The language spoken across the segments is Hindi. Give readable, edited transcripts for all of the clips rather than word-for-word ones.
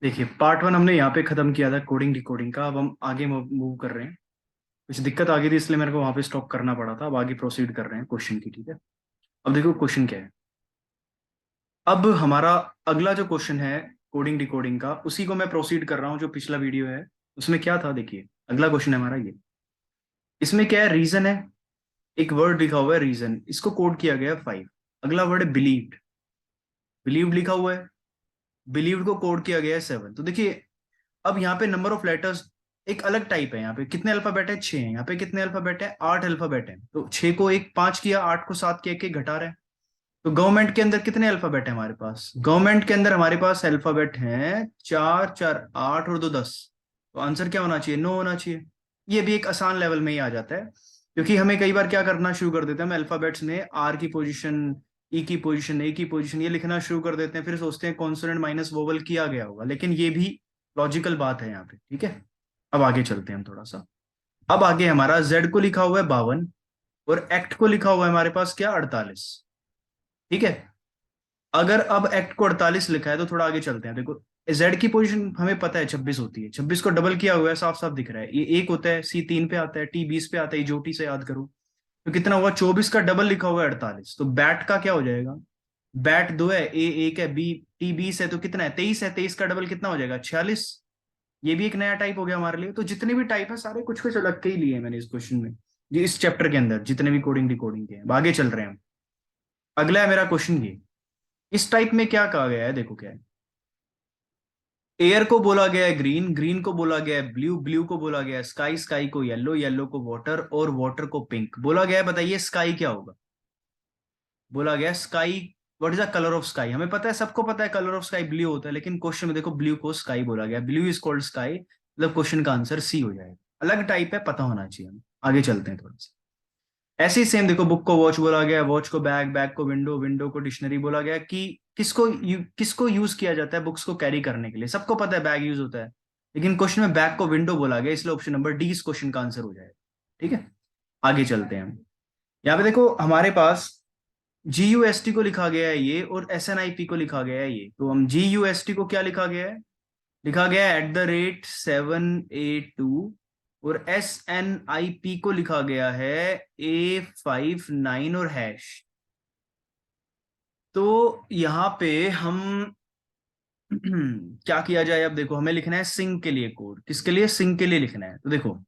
देखिए, पार्ट वन हमने यहाँ पे खत्म किया था कोडिंग डिकोडिंग का। अब हम आगे मूव कर रहे हैं। कुछ दिक्कत आ गई थी इसलिए मेरे को वहां पे स्टॉप करना पड़ा था। अब आगे प्रोसीड कर रहे हैं क्वेश्चन की। ठीक है, अब देखो क्वेश्चन क्या है। अब हमारा अगला जो क्वेश्चन है कोडिंग डिकोडिंग का, उसी को मैं प्रोसीड कर रहा हूँ। जो पिछला वीडियो है उसमें क्या था, देखिए अगला क्वेश्चन है हमारा ये। इसमें क्या है, रीजन है। एक वर्ड लिखा हुआ है रीजन, इसको कोड किया गया है 5। अगला वर्ड है बिलीव्ड। बिलीव्ड लिखा हुआ है, बिलीव्ड को कोड किया गया है 7। तो देखिए, अब यहाँ पे नंबर ऑफ लेटर्स एक अलग टाइप है। यहाँ पे कितने अल्फाबेट है, 6 है। यहाँ पे कितने अल्फाबेट है, 8 अल्फाबेट है। तो 6 को एक 5 किया, 8 को 7 किया, एक घटा रहे हैं। तो गवर्नमेंट के अंदर कितने अल्फाबेट है हमारे पास, गवर्नमेंट के अंदर हमारे पास अल्फाबेट हैं 4 4 8 और 2 10। तो आंसर क्या होना चाहिए, 9 होना चाहिए। ये भी एक आसान लेवल में ही आ जाता है, क्योंकि हमें कई बार क्या करना शुरू कर देते हैं, हम अल्फाबेट्स में आर की पोजीशन, ई की पोजीशन, ए की पोजीशन ये लिखना शुरू कर देते हैं। फिर सोचते हैं कॉन्सोनेंट माइनस वोवल किया गया होगा, लेकिन ये भी लॉजिकल बात है यहाँ पे। ठीक है, अब आगे चलते हैं हम थोड़ा सा। अब आगे हमारा जेड को लिखा हुआ है 52, और एक्ट को लिखा हुआ है हमारे पास क्या, 48। ठीक है, अगर अब एक्ट को 48 लिखा है तो थोड़ा आगे चलते हैं। देखो, जेड की पोजीशन हमें पता है 26 होती है। 26 को डबल किया हुआ है, साफ साफ दिख रहा है। ये एक होता है, सी 3 पे आता है, टी 20 पे आता है, जोटी से याद करो। तो कितना हुआ, 24 का डबल लिखा हुआ है 48। तो बैट का क्या हो जाएगा, बैट 2 है, ए 1 है, बी टी 20 है, तो कितना है, 23 है। 23 का डबल कितना हो जाएगा, 46। ये भी एक नया टाइप हो गया हमारे लिए। तो जितने भी टाइप है सारे कुछ कुछ अलग के ही लिए हैं मैंने इस क्वेश्चन में, ये इस चैप्टर के अंदर जितने भी कोडिंग डिकोडिंग के हैं। अब आगे चल रहे हैं हम। अगला है मेरा क्वेश्चन ये, इस टाइप में क्या कहा गया है, देखो क्या है। एयर को बोला गया है ग्रीन, ग्रीन को बोला गया है ब्लू, ब्लू को बोला गया है स्काई, स्काई को येलो, येलो को वाटर, और वाटर को पिंक बोला गया है। बताइए स्काई क्या होगा। बोला गया sky, what is the colour of sky. हमें पता है, सबको पता है कलर ऑफ स्काई ब्लू होता है, लेकिन क्वेश्चन में देखो ब्लू को स्काई बोला गया, ब्लू इज कॉल्ड स्काई। मतलब क्वेश्चन का आंसर सी हो जाएगा। अलग टाइप है, पता होना चाहिए हमें। आगे चलते हैं थोड़ा सा। ऐसे ही सेम देखो, बुक को वॉच बोला गया, वॉच को बैग, बैग को विंडो, विंडो को डिक्शनरी बोला गया। कि किसको यूज किया जाता है बुक्स को कैरी करने के लिए। सबको पता है बैग यूज होता है, लेकिन क्वेश्चन में बैग को विंडो बोला गया, इसलिए ऑप्शन नंबर डी इस क्वेश्चन का आंसर हो जाएगा। ठीक है, आगे चलते हैं हम। यहाँ पे देखो हमारे पास GUST को लिखा गया है ये, और SNIP को लिखा गया है ये। तो हम GUST को क्या लिखा गया है, लिखा गया है @782, और SNIP को लिखा गया है A59 और हैश। तो यहाँ पे हम क्या किया जाए, अब देखो हमें लिखना है सिंक के लिए कोड। किसके लिए, सिंक के लिए लिखना है। तो देखो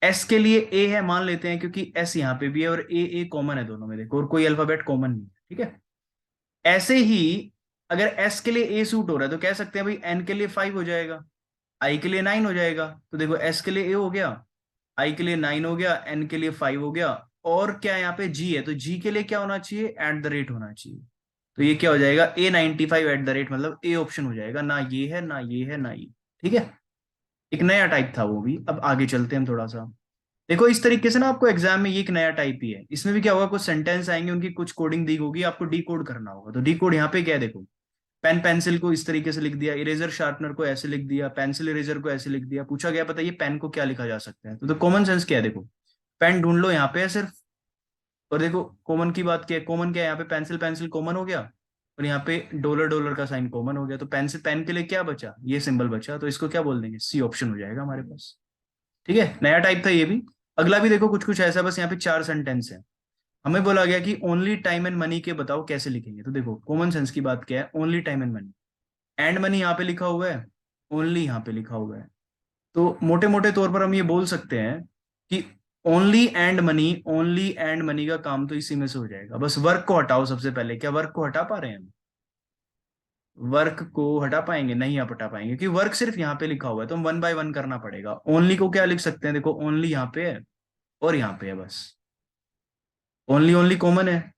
एस के लिए ए है मान लेते हैं, क्योंकि एस यहाँ पे भी है, और ए कॉमन है दोनों में, देखो और कोई अल्फाबेट कॉमन नहीं है। ठीक है, ऐसे ही अगर एस के लिए ए सूट हो रहा है तो कह सकते हैं भाई एन के लिए 5 हो जाएगा, आई के लिए 9 हो जाएगा। तो देखो एस के लिए ए हो गया, आई के लिए 9 हो गया, एन के लिए 5 हो गया। और क्या यहाँ पे जी है, तो जी के लिए क्या होना चाहिए, @ होना चाहिए। तो ये क्या हो जाएगा, A95 @ मतलब ए ऑप्शन हो जाएगा। ना ये है, ना ये है, ना ये। ठीक है, एक नया टाइप था वो भी। अब आगे चलते हैं हम थोड़ा सा। देखो इस तरीके से ना, आपको एग्जाम में ये एक नया टाइप ही है। इसमें भी क्या होगा, कुछ सेंटेंस आएंगे, उनकी कुछ कोडिंग दी होगी, आपको डी कोड करना होगा। तो डी कोड यहाँ पे क्या है, देखो पेन पेंसिल को इस तरीके से लिख दिया, इरेजर शार्पनर को ऐसे लिख दिया, पेंसिल इरेजर को ऐसे लिख दिया। पूछा गया बताइए पेन को क्या लिखा जा सकता है। तो कॉमन सेंस क्या है, देखो पेन ढूंढ लो, यहाँ पे है सिर्फ। और देखो कॉमन की बात क्या है, कॉमन क्या है, यहाँ पे पेंसिल पेंसिल कॉमन हो गया, और यहाँ पे डॉलर डॉलर का साइन कॉमन हो गया। तो पेंसिल पेन के लिए क्या बचा, ये सिंबल बचा। तो इसको क्या बोल देंगे, सी ऑप्शन हो जाएगा हमारे पास। ठीक है, नया टाइप था ये भी। अगला भी देखो कुछ कुछ ऐसा, बस यहाँ पे 4 सेंटेंस है। हमें बोला गया कि ओनली टाइम एंड मनी के बताओ कैसे लिखेंगे। तो देखो कॉमन सेंस की बात क्या है, only time and money, and money यहाँ पे लिखा हुआ है, ओनली यहाँ पे लिखा हुआ है। तो मोटे मोटे तौर पर हम ये बोल सकते हैं कि only and money, only and money का काम तो इसी में से हो जाएगा। बस वर्क को हटाओ सबसे पहले। क्या वर्क को हटा पा रहे हैं हम, वर्क को हटा पाएंगे, नहीं आप हटा पाएंगे, क्योंकि वर्क सिर्फ यहाँ पे लिखा हुआ है। तो हम 1 बाय 1 करना पड़ेगा। ओनली को क्या लिख सकते हैं, देखो ओनली यहाँ पे है, और यहाँ पे है बस। ओनली ओनली कॉमन है,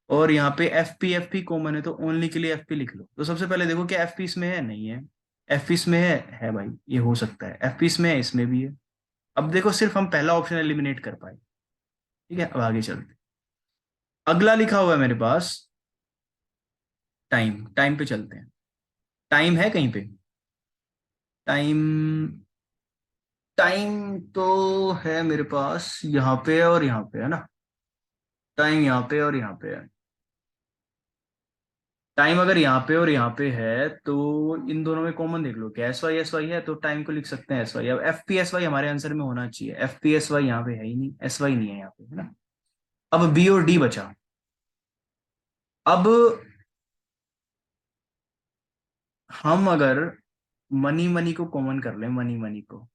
और यहाँ पे एफ पी कॉमन है, तो ओनली के लिए एफ पी लिख लो। तो सबसे पहले देखो क्या एफ पी इसमें है, नहीं है। एफ पी इसमें है भाई, ये हो सकता है। एफ पी इसमें है, इसमें भी है। अब देखो सिर्फ हम पहला ऑप्शन एलिमिनेट कर पाए। ठीक है, अब आगे चलते। अगला लिखा हुआ है मेरे पास टाइम, टाइम पे चलते हैं। टाइम है कहीं पे, टाइम, टाइम तो है मेरे पास यहाँ पे और यहाँ पे है ना। टाइम यहाँ पे और यहाँ पे है। टाइम अगर यहाँ पे और यहाँ पे है तो इन दोनों में कॉमन देख लो, क्या एस वाई है, तो टाइम को लिख सकते हैं एस वाई। अब एफ पी एस वाई हमारे आंसर में होना चाहिए, एफ पी एस वाई यहाँ पे है ही नहीं, एस वाई नहीं है यहाँ पे, है ना। अब बी और डी बचा। अब हम अगर मनी मनी को कॉमन कर ले, मनी मनी को,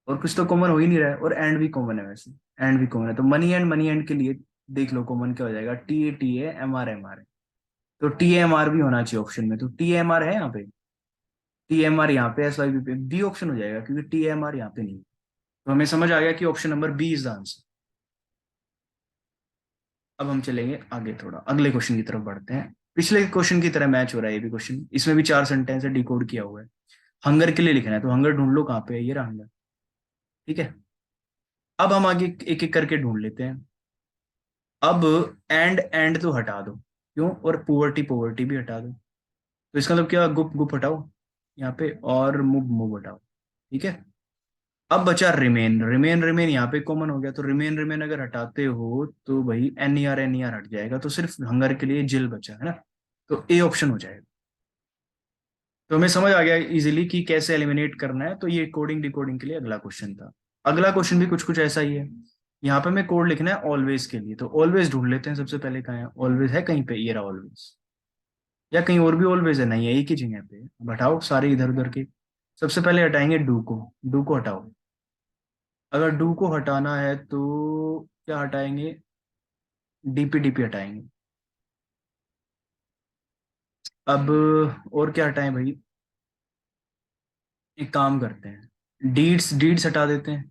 और कुछ तो कॉमन हो ही नहीं रहा है, और एंड भी कॉमन है वैसे, एंड भी कॉमन है, तो मनी एंड के लिए देख लो कॉमन क्या हो जाएगा, टी ए एम आर है। तो टी एम आर भी होना चाहिए ऑप्शन में, तो टी एम आर है यहाँ पे, टी एम आर यहाँ पे, एस वाई पे बी ऑप्शन हो जाएगा, क्योंकि टी एम आर यहाँ पे नहीं। तो हमें समझ आ गया कि option number B is the answer. अब हम चलेंगे आगे, थोड़ा अगले क्वेश्चन की तरफ बढ़ते हैं। पिछले क्वेश्चन की तरह मैच हो रहा है ये भी क्वेश्चन, इसमें भी 4 सेंटेंस है, डिकोड किया हुआ है। हंगर के लिए लिखना है, तो हंगर ढूंढ लो कहाँ पे है, ये रहा हंगर। ठीक है, अब हम आगे एक एक करके ढूंढ लेते हैं। अब एंड तो हटा दो, क्यों, और पोवर्टी भी हटा दो। तो इसका मतलब क्या, गुप गुप हटाओ यहाँ पे, और मूव मूव हटाओ। ठीक है, अब बचा रिमेन यहाँ पे कॉमन हो गया, तो रिमेन अगर हटाते हो तो भाई एन ई आर हट जाएगा, तो सिर्फ हंगर के लिए जिल बचा है ना, तो ए ऑप्शन हो जाएगा। तो हमें समझ आ गया इजीली कि कैसे एलिमिनेट करना है, तो ये कोडिंग डिकोडिंग के लिए अगला क्वेश्चन था। अगला क्वेश्चन भी कुछ कुछ ऐसा ही है। यहाँ पे हमें कोड लिखना है ऑलवेज के लिए, तो ऑलवेज ढूंढ लेते हैं सबसे पहले, कहाँ है ऑलवेज, है कहीं पे, ये रहा ऑलवेज, या कहीं और भी ऑलवेज है, नहीं है एक ही जगह पे। अब हटाओ सारे इधर उधर के। सबसे पहले हटाएंगे डू को हटाओ। अगर डू को हटाना है तो क्या हटाएंगे, डीपी हटाएंगे। अब और क्या हटाएं भाई, एक काम करते हैं, डीड्स हटा देते हैं।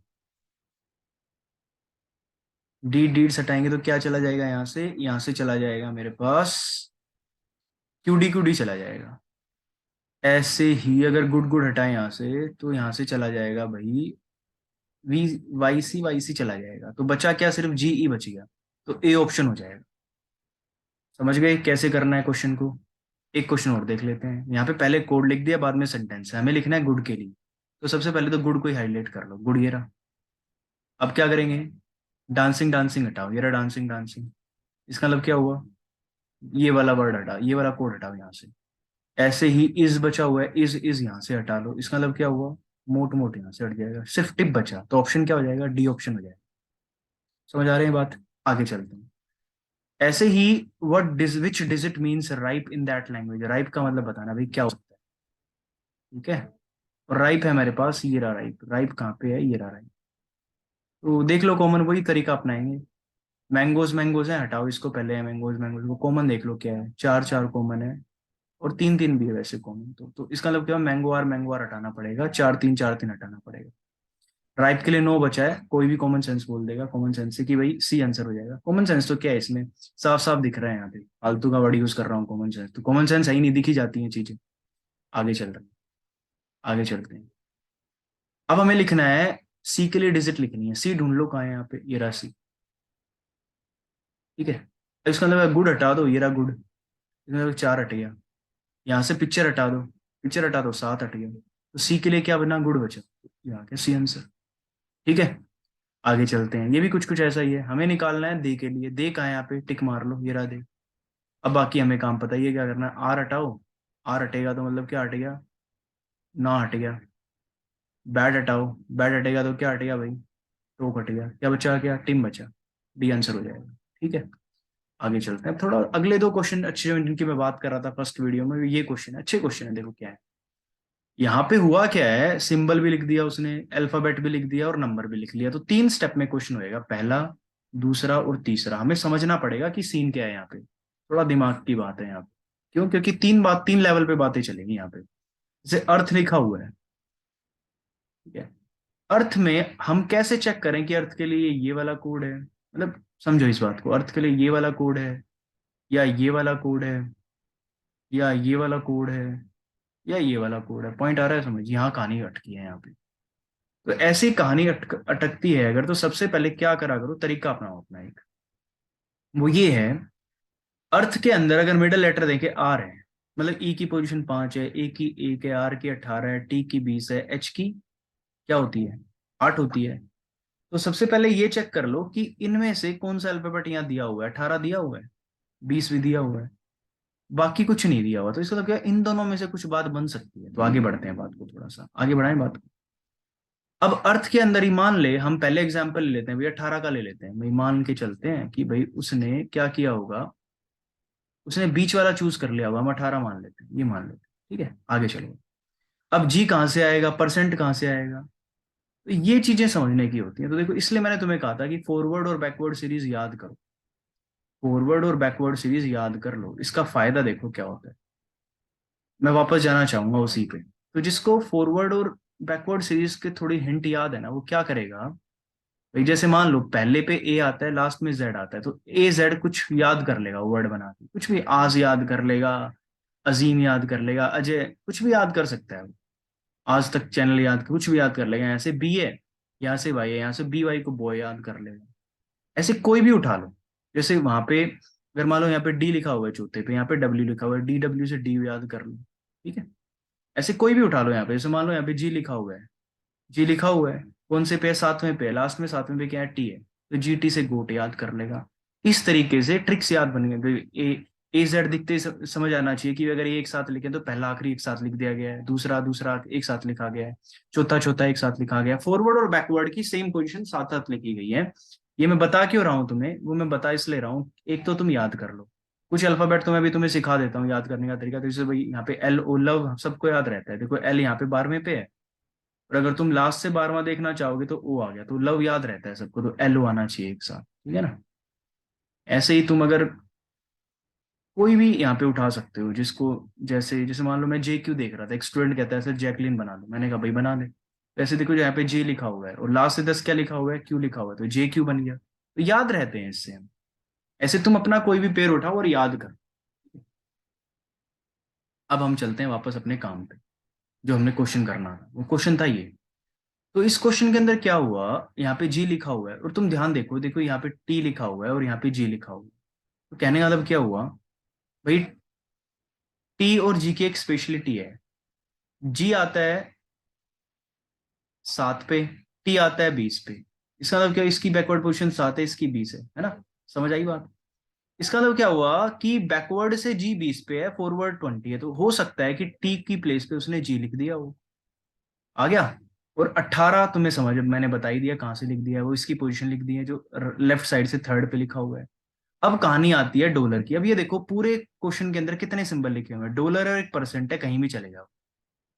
डीड्स हटाएंगे तो क्या चला जाएगा, यहाँ से चला जाएगा मेरे पास, क्यूडी चला जाएगा। ऐसे ही अगर गुड गुड हटाएं यहाँ से, तो यहाँ से चला जाएगा भाई, वी वाई सी चला जाएगा, तो बचा क्या, सिर्फ जी ई बच गया, तो ए ऑप्शन हो जाएगा। समझ गए कैसे करना है क्वेश्चन को। एक क्वेश्चन और देख लेते हैं, यहाँ पे पहले कोड लिख दिया, बाद में सेंटेंस है, हमें लिखना है गुड के लिए। तो सबसे पहले तो गुड को ही हाईलाइट कर लो, गुड ये रहा। अब क्या करेंगे, डांसिंग हटाओ, ये रहा डांसिंग। इसका मतलब क्या हुआ, ये वाला वर्ड हटा, ये वाला कोड हटाओ यहाँ से। ऐसे ही इज बचा हुआ है, इज यहाँ से हटा लो, इसका मतलब क्या हुआ, मोट यहाँ से हट जाएगा, सिर्फ टिप बचा, तो ऑप्शन क्या हो जाएगा, डी ऑप्शन हो जाएगा। समझ आ रही है बात, आगे चलते हैं। ऐसे ही what does which digit means ripe in that language, ripe का मतलब बताना भाई क्या होता है। ठीक है, और राइप है हमारे पास, ये रहा राइप, राइप कहाँ पे है, ये रहा राइप। तो देख लो कॉमन वही तरीका अपनाएंगे। मैंगोज है, हटाओ इसको पहले, मैंगोज को कॉमन देख लो क्या है, चार कॉमन है, और तीन भी है वैसे कॉमन, तो इसका मतलब क्या, मैंगो आर हटाना पड़ेगा, चार तीन हटाना पड़ेगा। राइप के लिए नो बचा है, कोई भी कॉमन सेंस बोल देगा, कॉमन सेंस से कि भाई सी आंसर हो जाएगा। कॉमन सेंस तो क्या है इसमें, साफ साफ दिख रहा है, यहाँ पे फालतू का वर्ड यूज कर रहा हूँ, कॉमन सेंस तो कॉमन सेंस है ही नहीं, दिखी जाती हैं चीजें। आगे चल रहे हैं, आगे चलते हैं। अब हमें लिखना है, सी के लिए डिजिट लिखनी है, सी ढूंढ लो कहाँ है, यहाँ पे ये रहा सी। ठीक है, अब इसका मतलब गुड हटा दो, ये रहा गुड, इसका मतलब 4 हट गया। यहाँ से पिक्चर हटा दो, 7 हट गया, तो सी के लिए क्या बना, गुड बचा, यहाँ के सी आंसर। ठीक है, आगे चलते हैं, ये भी कुछ कुछ ऐसा ही है। हमें निकालना है दे के लिए, दे कहाँ है, यहाँ पे टिक मार लो, ये रहा दे। अब बाकी हमें काम पता ही है क्या करना है, आर हटाओ, आर हटेगा तो मतलब क्या हट गया, ना हट गया। बैड हटाओ, बैड हटेगा तो क्या हटेगा भाई, टोक हट गया, क्या बचा, क्या टिम बचा, डी आंसर हो जाएगा। ठीक है, आगे चलते हैं। थोड़ा अगले दो क्वेश्चन अच्छे हैं, जिनकी मैं बात कर रहा था फर्स्ट वीडियो में, ये क्वेश्चन अच्छे क्वेश्चन है, देखो क्या है। यहाँ पे हुआ क्या है, सिंबल भी लिख दिया उसने, अल्फाबेट भी लिख दिया, और नंबर भी लिख लिया, तो 3 स्टेप में क्वेश्चन होएगा, पहला, दूसरा और तीसरा। हमें समझना पड़ेगा कि सीन क्या है यहाँ पे, थोड़ा दिमाग की बात है यहाँ पे। क्यों, क्योंकि 3 लेवल पे बातें चलेंगी यहाँ पे। जैसे अर्थ लिखा हुआ है, ठीक है, अर्थ में हम कैसे चेक करें कि अर्थ के लिए ये वाला कोड है, मतलब समझो इस बात को, अर्थ के लिए ये वाला कोड है, या ये वाला कोड है, या ये वाला कोड है, या ये वाला कोड है, पॉइंट आ रहा है समझ, यहाँ कहानी अटकी है यहाँ पे। तो ऐसी कहानी अटकती है अगर, तो सबसे पहले क्या करा करो, तरीका अपनाओ अपना एक, वो ये है, अर्थ के अंदर अगर मिडिल लेटर देखे आर है, मतलब ई की पोजीशन 5 है, ए की 1 है, आर की 18 है, टी की 20 है, एच की क्या होती है, 8 होती है। तो सबसे पहले ये चेक कर लो कि इनमें से कौन सा अल्फाबेट यहाँ दिया हुआ है, 18 दिया हुआ है, 20 भी दिया हुआ है, बाकी कुछ नहीं दिया हुआ, तो इसका मतलब क्या, इन दोनों में से कुछ बात बन सकती है। तो आगे बढ़ते हैं, बात को थोड़ा सा आगे बढ़ाएं बात को। अब अर्थ के अंदर ही मान ले, हम पहले एग्जाम्पल ले लेते हैं भैया, 18 का ले लेते हैं भाई, मान के चलते हैं कि भाई उसने क्या किया होगा, उसने बीच वाला चूज कर लिया होगा, हम 18 मान लेते हैं, ये मान लेते हैं, ठीक है, आगे चलो। अब जी कहाँ से आएगा, परसेंट कहाँ से आएगा, तो ये चीजें समझने की होती हैं। तो देखो, इसलिए मैंने तुम्हें कहा था कि फॉरवर्ड और बैकवर्ड सीरीज याद करो, फॉरवर्ड और बैकवर्ड सीरीज याद कर लो, इसका फायदा देखो क्या होता है। मैं वापस जाना चाहूंगा उसी पे। तो जिसको फॉरवर्ड और बैकवर्ड सीरीज के थोड़ी हिंट याद है ना, वो क्या करेगा भाई, जैसे मान लो पहले पे ए आता है, लास्ट में जेड आता है, तो ए जेड कुछ याद कर लेगा वर्ड बना के, कुछ भी, आज याद कर लेगा, अजीम याद कर लेगा, अजय, कुछ भी याद कर सकता है वो, आज तक चैनल याद, कुछ भी याद कर लेगा। यहाँ से बी है, यहाँ से वाई है, यहाँ से बी वाई को बॉय याद कर लेगा। ऐसे कोई भी उठा लो, जैसे वहां पे अगर मान लो यहाँ पे डी लिखा हुआ है चौथे पे, यहाँ पे डब्ल्यू लिखा हुआ है, डी डब्ल्यू से डी याद कर लो, ठीक है। ऐसे कोई भी उठा लो, यहाँ पे जैसे मान लो यहाँ पे जी लिखा हुआ है, जी लिखा हुआ है, कौन से पे है, सातवें पे, लास्ट में सातवें पे क्या है, टी है, तो जी टी से गोट याद कर लेगा। इस तरीके से ट्रिक्स याद बन गए। ए जेड दिखते ही समझ आना चाहिए कि अगर ये एक साथ लिखे तो पहला आखिरी एक साथ लिख दिया गया है, दूसरा दूसरा एक साथ लिखा गया है, चौथा चौथा एक साथ लिखा गया है। फॉरवर्ड और बैकवर्ड की सेम पोजीशन साथ साथ लिखी गई है। ये मैं बता क्यों रहा हूँ तुम्हें, वो मैं बता इसलिए रहा हूँ, एक तो तुम याद कर लो, कुछ अल्फाबेट तो मैं भी तुम्हें सिखा देता हूँ याद करने का तरीका। तो जैसे भाई यहाँ पे एल ओ लव सबको याद रहता है, देखो एल यहाँ पे 12वें पे है, और अगर तुम लास्ट से 12वां देखना चाहोगे तो ओ आ गया, तो लव याद रहता है सबको, तो एल ओ आना चाहिए एक साथ, ठीक है ना। ऐसे ही तुम अगर कोई भी यहाँ पे उठा सकते हो जिसको, जैसे जैसे मान लो मैं जे क्यू देख रहा था, एक स्टूडेंट कहता है सर जैकलिन बना दो, मैंने कहा भाई बना दे। वैसे देखो यहाँ पे जे लिखा हुआ है और लास्ट से 10 क्या लिखा हुआ है, क्यू लिखा हुआ है, तो जे क्यू बन गया। तो याद रहते हैं इससे हम। ऐसे तुम अपना कोई भी पेड़ उठाओ और याद कर। अब हम चलते हैं वापस अपने काम पे, जो हमने क्वेश्चन करना था, वो क्वेश्चन था ये। तो इस क्वेश्चन के अंदर क्या हुआ, यहाँ पे जी लिखा हुआ है, और तुम ध्यान देखो, देखो यहाँ पे टी लिखा हुआ है और यहाँ पे जी लिखा हुआ है। तो कहने का मतलब क्या हुआ भाई, टी और जी की एक स्पेशलिटी है, जी आता है 7 पे, टी आता है 20 पे। इसका मतलब क्या, इसकी बैकवर्ड पोजीशन 7 है, इसकी 20 है ना। समझ आई बात। इसका मतलब क्या हुआ कि बैकवर्ड से जी 20 पे है, फॉरवर्ड 20 है, तो हो सकता है कि टी की प्लेस पे उसने जी लिख दिया हो। आ गया। और 18 तुम्हें समझ, मैंने बता ही दिया कहाँ से लिख दिया है, वो इसकी पोजीशन लिख दी है जो लेफ्ट साइड से थर्ड पे लिखा हुआ है। अब कहानी आती है डॉलर की। अब ये देखो पूरे क्वेश्चन के अंदर कितने सिंबल लिखे हुए हैं, डॉलर और एक परसेंट है, कहीं भी चले जाओ।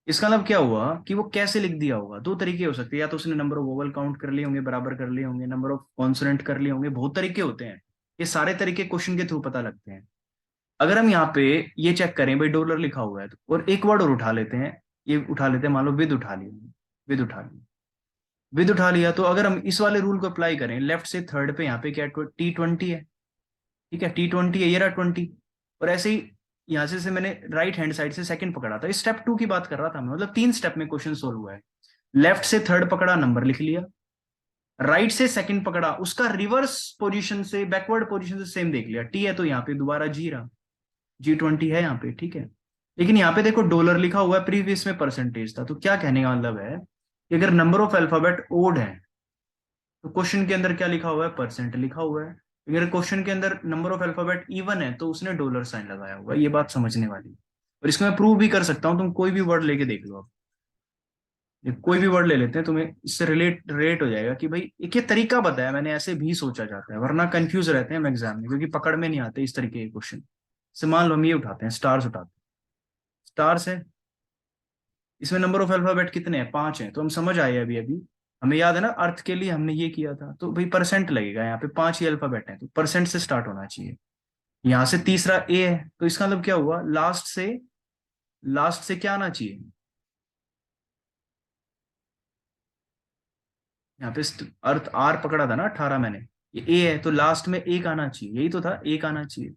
इसका मतलब क्या हुआ कि वो कैसे लिख दिया होगा, दो तरीके हो सकते हैं, या तो उसने नंबर ऑफ वोवल काउंट कर लिए होंगे, बराबर कर लिए होंगे, नंबर ऑफ कॉन्सोनेंट कर लिए होंगे, बहुत तरीके होते हैं। ये सारे तरीके क्वेश्चन के थ्रू पता लगते हैं। अगर हम यहाँ पे ये चेक करें भाई, डॉलर लिखा हुआ है, तो और एक वर्ड और उठा लेते हैं, ये उठा लेते हैं, मान लो विद उठा लिया, विद उठा लिया, विद उठा लिया, तो अगर हम इस वाले रूल को अप्लाई करें, लेफ्ट से थर्ड पे यहाँ पे क्या T20 है, ठीक है, T20 है, ये रहा 20। और ऐसे ही यहाँ से मैंने राइट हैंड साइड से सेकंड पकड़ा था, स्टेप 2 की बात कर रहा था मैं, मतलब 3 स्टेप में क्वेश्चन सोल्व हुआ है। लेफ्ट से थर्ड पकड़ा, नंबर लिख लिया, राइट से सेकंड पकड़ा, उसका रिवर्स पोजीशन से, बैकवर्ड पोजीशन से सेम देख लिया, टी है तो यहाँ पे दोबारा जी रहा, G20 है यहाँ पे, ठीक है। लेकिन यहाँ पे देखो डॉलर लिखा हुआ है, प्रीवियस में परसेंटेज था, तो क्या कहने का मतलब है कि अगर नंबर ऑफ अल्फाबेट ओड है तो क्वेश्चन के अंदर क्या लिखा हुआ है, परसेंट लिखा हुआ है। अगर क्वेश्चन के अंदर नंबर ऑफ अल्फाबेट इवन है तो उसने डॉलर साइन लगाया हुआ है। ये बात समझने वाली है। और इसको मैं प्रूव भी कर सकता हूँ, तुम कोई भी वर्ड लेके देख लो। अब ये कोई भी वर्ड ले लेते हैं, तुम्हें इससे रिलेट हो जाएगा कि भाई एक ये तरीका बताया मैंने, ऐसे भी सोचा जाता है, वरना कंफ्यूज रहते हैं हम एग्जाम में, क्योंकि पकड़ में नहीं आते इस तरीके के क्वेश्चन। से मान लो हम ये उठाते हैं, स्टार्स उठाते हैं, स्टार्स है, इसमें नंबर ऑफ अल्फाबेट कितने हैं, 5 हैं, तो हम समझ आए अभी अभी, हमें याद है ना अर्थ के लिए हमने ये किया था, तो भाई परसेंट लगेगा, यहाँ पे 5 ही अल्फाबेट हैं, तो परसेंट से स्टार्ट होना चाहिए। यहाँ से तीसरा ए है, तो इसका मतलब क्या हुआ, लास्ट से क्या आना चाहिए, यहाँ पे अर्थ आर पकड़ा था ना 18 मैंने, ये ए है, तो लास्ट में एक आना चाहिए, यही तो था, एक आना चाहिए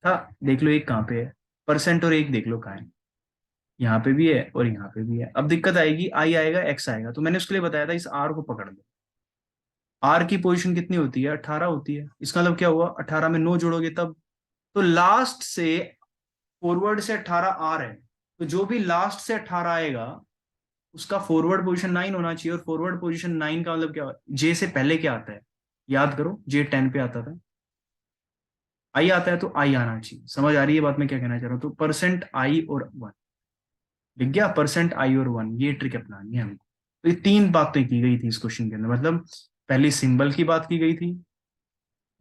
था। देख लो एक कहाँ पे है, परसेंट, और एक देख लो कहाँ है, यहाँ पे भी है और यहाँ पे भी है। अब दिक्कत आएगी, आई आएगा, एक्स आएगा, तो मैंने उसके लिए बताया था इस आर को पकड़ लो। आर की पोजीशन कितनी होती है, 18 होती है। इसका मतलब क्या हुआ, 18 में 9 जोड़ोगे तब, तो लास्ट से, फॉरवर्ड से 18 आर है, तो जो भी लास्ट से 18 आएगा उसका फॉरवर्ड पोजीशन 9 होना चाहिए। और फॉरवर्ड पोजीशन 9 का मतलब क्या, जे से पहले क्या आता है, याद करो, J10 पे आता था, आई आता है तो आई आना चाहिए। समझ आ रही है बात मैं क्या कहना चाह रहा हूँ? तो परसेंट आई और वन लिख गया, परसेंट आई और वन, ये ट्रिक अपनानी है हमको। तो ये तीन बातें की गई थी इस क्वेश्चन के अंदर, मतलब पहली सिंबल की बात की गई थी,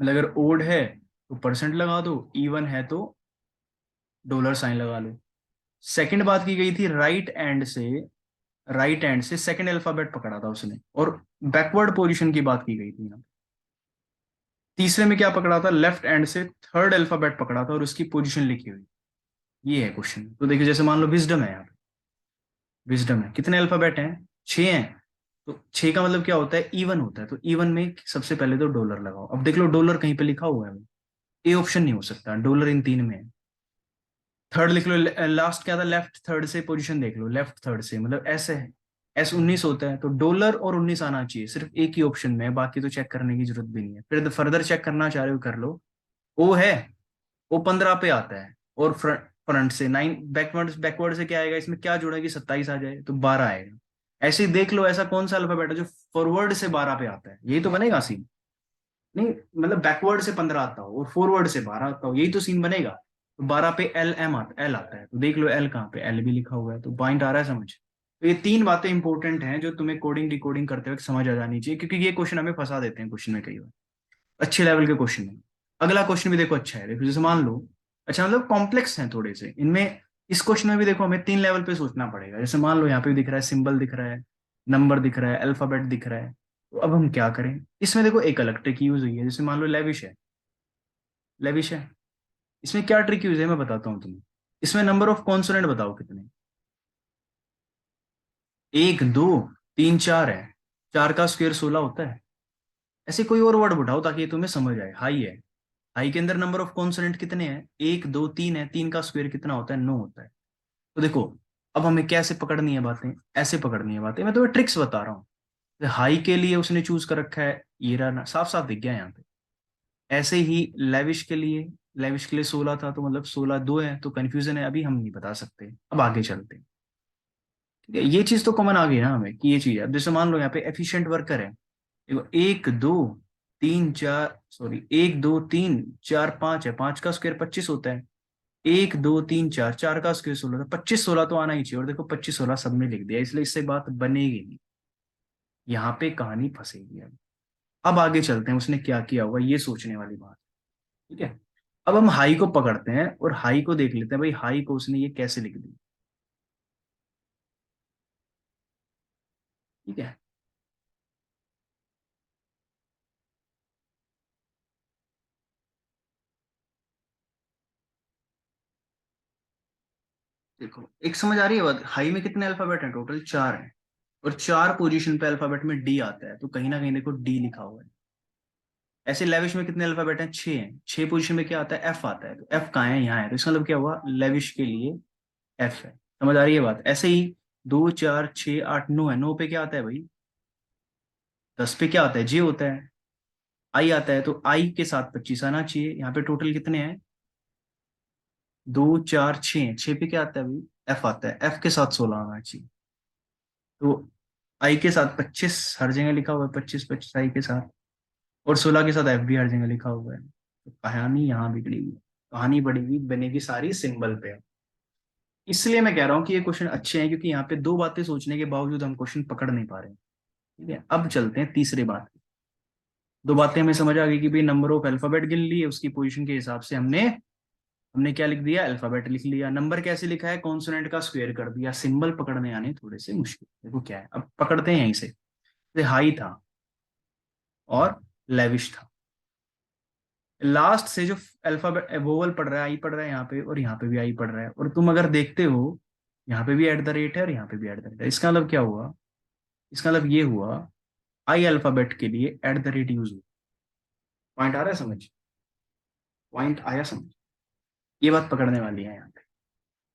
मतलब अगर ओड है तो परसेंट लगा दो, इवन है तो डॉलर साइन लगा लो। सेकंड बात की गई थी राइट एंड से, राइट एंड से सेकंड अल्फाबेट पकड़ा था उसने, और बैकवर्ड पोजीशन की बात की गई थी यहाँ। तीसरे में क्या पकड़ा था? लेफ्ट एंड से थर्ड अल्फाबेट पकड़ा था और उसकी पोजीशन लिखी हुई। ये है क्वेश्चन। तो देखिए जैसे मान लो विजडम है यहाँ पे, विजडम है, कितने अल्फाबेट हैं? 6 हैं। तो 6 का मतलब क्या होता है? इवन होता है। तो इवन में सबसे पहले तो डॉलर लगाओ। अब देख लो डॉलर कहीं पे लिखा हुआ है? ए ऑप्शन नहीं हो सकता, डॉलर इन तीन में है। थर्ड लिख लो, लास्ट क्या था? लेफ्ट थर्ड से पोजीशन देख लो, लेफ्ट थर्ड से मतलब ऐसे है, S19 होता है, तो डॉलर और 19 आना चाहिए, सिर्फ एक ही ऑप्शन में है, बाकी तो चेक करने की जरूरत भी नहीं है। फिर फर्दर चेक करना चाह रहे हो कर लो। ओ है, ओ 15 पे आता है, और फ्रंट फ्रंट से 9, बैकवर्ड बैकवर्ड से क्या आएगा? इसमें क्या जोड़ा कि 27 आ जाए तो 12 आएगा। ऐसे ही देख लो ऐसा कौन सा अल्फाबेट है जो फॉरवर्ड से 12 पे आता है? यही तो बनेगा सीन। नहीं मतलब बैकवर्ड से 15 आता हो और फॉरवर्ड से 12 आता हो, यही तो सीन बनेगा। तो 12 पे एल आता है, तो देख लो एल कहाँ पे, एल भी लिखा हुआ है, तो पॉइंट आ रहा है समझ? तो ये तीन बातें इंपॉर्टेंट हैं जो तुम्हें कोडिंग डिकोडिंग करते वक्त समझ आ जानी चाहिए, क्योंकि ये क्वेश्चन हमें फंसा देते हैं क्वेश्चन में कई बार, अच्छे लेवल के क्वेश्चन में। अगला क्वेश्चन भी देखो अच्छा है, देखो जैसे मान लो, अच्छा मतलब कॉम्प्लेक्स है थोड़े से इनमें। इस क्वेश्चन में भी देखो हमें 3 लेवल पे सोचना पड़ेगा। जैसे मान लो यहाँ पे भी दिख रहा है, सिंबल दिख रहा है, नंबर दिख रहा है, अल्फाबेट दिख रहा है, तो अब हम क्या करें? इसमें देखो एक अलग ट्रिक यूज हुई है। जैसे मान लो लेविश है, लेविश है, इसमें क्या ट्रिक यूज है मैं बताता हूँ तुम्हें। इसमें नंबर ऑफ कॉन्सोनेंट बताओ कितने? एक, दो, तीन, चार है। चार का स्क्वायर 16 होता है। ऐसे कोई और वर्ड बताओ ताकि ये तुम्हें समझ आए। हाई है, हाई के अंदर नंबर ऑफ कॉन्सोनेंट कितने हैं? एक, दो, तीन है, तीन का स्क्वायर कितना होता है? 9 होता है। तो देखो अब हमें कैसे पकड़नी है बातें, ऐसे पकड़नी है बातें, मैं तुम्हें ट्रिक्स बता रहा हूँ। हाई के लिए उसने चूज कर रखा है, ये रहा, साफ साफ दिख गया यहाँ पे। ऐसे ही लेविश के लिए, लेविश के लिए 16 था, तो मतलब 16 दो है, तो कंफ्यूजन है, अभी हम नहीं बता सकते। अब आगे चलते हैं। ठीक है, ये चीज तो कॉमन आ गई ना हमें कि ये चीज है। अब जैसे मान लो यहाँ पे एफिशिएंट वर्कर है, देखो एक, दो, तीन, चार, सॉरी, एक, दो, तीन, चार, पांच है, पांच का स्क्वायर 25 होता है। एक, दो, तीन, चार, चार का स्क्वायर 16 था, 25 16 तो आना ही चाहिए, और देखो 25 16 सबने लिख दिया, इसलिए इससे बात बनेगी नहीं। यहाँ पे कहानी फंसेगी। अब आगे चलते हैं, उसने क्या किया होगा, ये सोचने वाली बात। ठीक है, अब हम हाई को पकड़ते हैं और हाई को देख लेते हैं, भाई हाई को उसने ये कैसे लिख दी। ठीक है, देखो एक समझ आ रही है बात? हाई में कितने अल्फाबेट हैं? टोटल 4 हैं, और 4 पोजीशन पे अल्फाबेट में डी आता है, तो कहीं ना कहीं देखो डी लिखा हुआ है। ऐसे लेविश में कितने अल्फाबेट हैं? 6 हैं, 6 पोजीशन में क्या आता है? एफ आता है, तो एफ कहाँ है? यहाँ है, तो इसका मतलब क्या हुआ? लेविश के लिए एफ है। समझ आ रही है बात? ऐसे ही 2 4 6 8 9 है, 9 पे क्या आता है भाई? 10 पे क्या आता है? जे होता है। आई आता है, तो आई के साथ 25 आना चाहिए। यहाँ पे टोटल कितने हैं? 2 4 6, 6 पे क्या आता है भाई? एफ आता है, एफ के साथ 16 आना चाहिए। तो आई के साथ 25 हर जगह लिखा हुआ है, 25 25 आई के साथ, और 16 के साथ एफ भी हर जगह लिखा हुआ है। तो कहानी यहाँ बिगड़ी हुई है। कहानी बड़ी बनेगी सारी सिंबल पे। इसलिए मैं कह रहा हूँ कि ये क्वेश्चन अच्छे हैं, क्योंकि यहाँ पे दो बातें सोचने के बावजूद हम क्वेश्चन पकड़ नहीं पा रहे हैं। ठीक है, अब चलते हैं तीसरी बात। दो बातें हमें समझ आ गई कि भाई नंबर ऑफ अल्फाबेट गिन लिए, उसकी पोजीशन के हिसाब से हमने हमने क्या लिख दिया? अल्फाबेट लिख लिया। नंबर कैसे लिखा है? कॉन्सोनेंट का स्क्वायर कर दिया। सिंबल पकड़ने आने थोड़े से मुश्किल। देखो क्या है, अब पकड़ते हैं यहीं से। हाई था और लेविश था, लास्ट से जो अल्फाबेट वोवल पढ़ रहा है, आई पढ़ रहा है यहाँ पे, और यहाँ पे भी आई पढ़ रहा है, और तुम अगर देखते हो यहाँ पे भी एट द रेट है और यहाँ पे भी एट द रेट है। इसका मतलब क्या हुआ? इसका मतलब ये हुआ, आई अल्फाबेट के लिए एट द रेट यूज हुआ। पॉइंट आ रहा है समझ? पॉइंट आया समझ? ये बात पकड़ने वाली है यहाँ पे।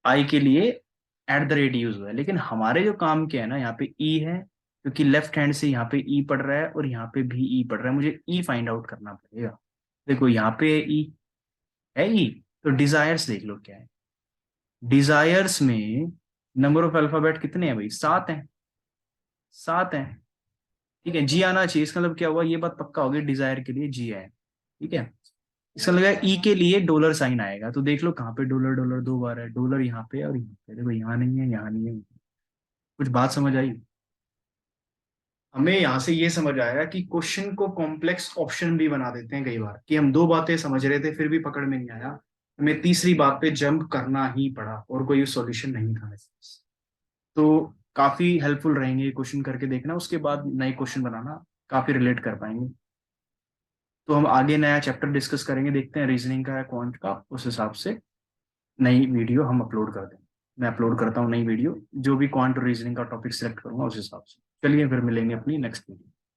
आई के लिए एट द रेट यूज हुआ है, लेकिन हमारे जो काम के है ना, यहाँ पे ई है, क्योंकि लेफ्ट हैंड से यहाँ पे ई पढ़ रहा है और यहाँ पे भी ई पढ़ रहा है, मुझे ई फाइंड आउट करना पड़ेगा। देखो यहाँ पे ई है, ई, तो डिजायर्स देख लो क्या है। डिजायर्स में नंबर ऑफ अल्फाबेट कितने हैं भाई? 7 हैं, 7 हैं। ठीक है, जी आना चाहिए, इसका मतलब क्या हुआ? ये बात पक्का होगी, डिजायर के लिए जी है। ठीक है, इसका लगा ई के लिए डॉलर साइन आएगा, तो देख लो कहाँ पे डॉलर, डॉलर दो बार है, डॉलर यहाँ पे और यहाँ पे, देखो यहाँ नहीं है, यहाँ नहीं है। कुछ बात समझ आई? हमें यहाँ से ये समझ आया कि क्वेश्चन को कॉम्प्लेक्स ऑप्शन भी बना देते हैं कई बार, कि हम दो बातें समझ रहे थे फिर भी पकड़ में नहीं आया, हमें तीसरी बात पे जंप करना ही पड़ा और कोई सॉल्यूशन नहीं था मेरे पास। तो काफी हेल्पफुल रहेंगे क्वेश्चन करके देखना, उसके बाद नए क्वेश्चन बनाना, काफी रिलेट कर पाएंगे। तो हम आगे नया चैप्टर डिस्कस करेंगे, देखते हैं रीजनिंग का या क्वांट का, उस हिसाब से नई वीडियो हम अपलोड कर देंगे। मैं अपलोड करता हूँ नई वीडियो, जो भी क्वांट और रीजनिंग का टॉपिक सिलेक्ट करूंगा उस हिसाब से। चलिए फिर मिलेंगे अपनी नेक्स्ट वीडियो।